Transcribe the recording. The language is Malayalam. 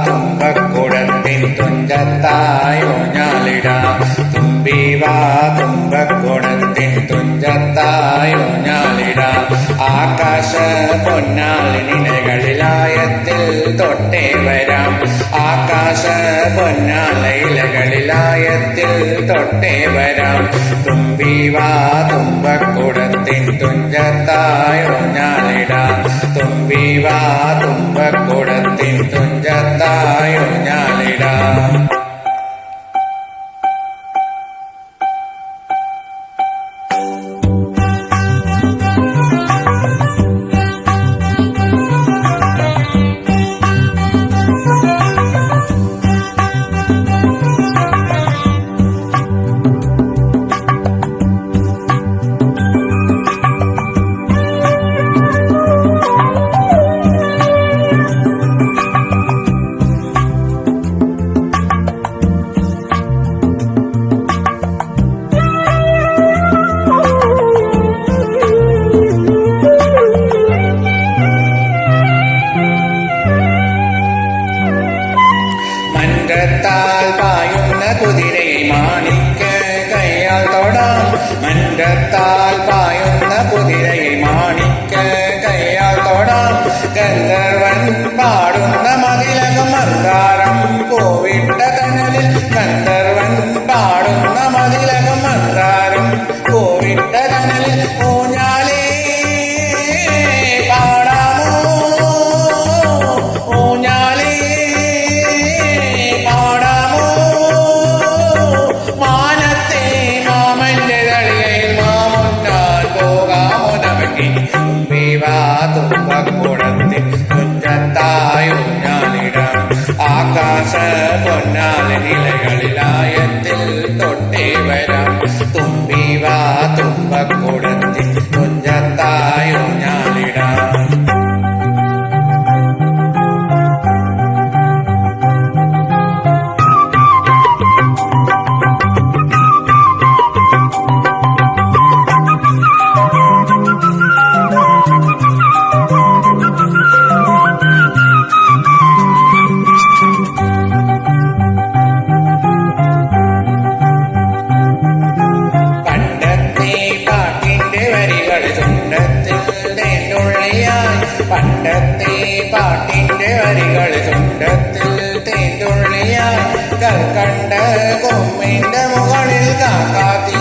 തുമ്പക്കുടത്തിൻ തുഞ്ചത്തായൂഞ്ഞാലിടാം തുമ്പീവാ തുമ്പക്കുടത്തിൻ തുഞ്ചത്തായൂഞ്ഞാലിടാം ആകാശ പൊന്നാലിനിലകളിലായത്തിൽ തൊട്ടേ വരാം ആകാശ പൊന്നാലയിലകളിലായത്തിൽ തൊട്ടേ വരാം തുമ്പീവാ തുമ്പക്കുടത്തിൻ തുഞ്ചത്തായൂഞ്ഞാലിടാം തുമ്പീവാ തുമ്പക്കുടത്തിൻ തുഞ്ചത്തായൂഞ്ഞാലിടാം മன்றത്താൽ പായുന്ന കുതിരയെ മാണിക്ക കയ്യാൽ തൊടാം മன்றത്താൽ പായുന്ന കുതിരയെ മാണിക്ക കയ്യാൽ തൊടാം ഗന്ധർവൻ പാടുന്ന മതിലകം മന്ദാരം കോവിട്ട തണലിൽ ഗന്ധർവൻ പാടുന്ന മതിലകം മന്ദാരം കോവിട്ട തണലിൽ ഊഞ്ഞാലേ പാടാമോ ഊഞ്ഞാലേ തുമ്പീവാ തുമ്പക്കുടത്തിൻ തുഞ്ചത്തായൂഞ്ഞാലിടാം ആകാശ പൊന്നാലിനിലകളിലായത്തിൽ തൊട്ടേ വരാം തുമ്പീവാ തുമ്പക്കുടത്തിൻ തുഞ്ചത്തായൂഞ്ഞാലിടാം പണ്ടത്തെ പാട്ടിന്റെ വരികൾ ചുണ്ടത്തിൽ തേന്തുള്ളിയായി കൽക്കണ്ട കൊമ്മിന്റെ മുകളിൽ കാക്കാത്തി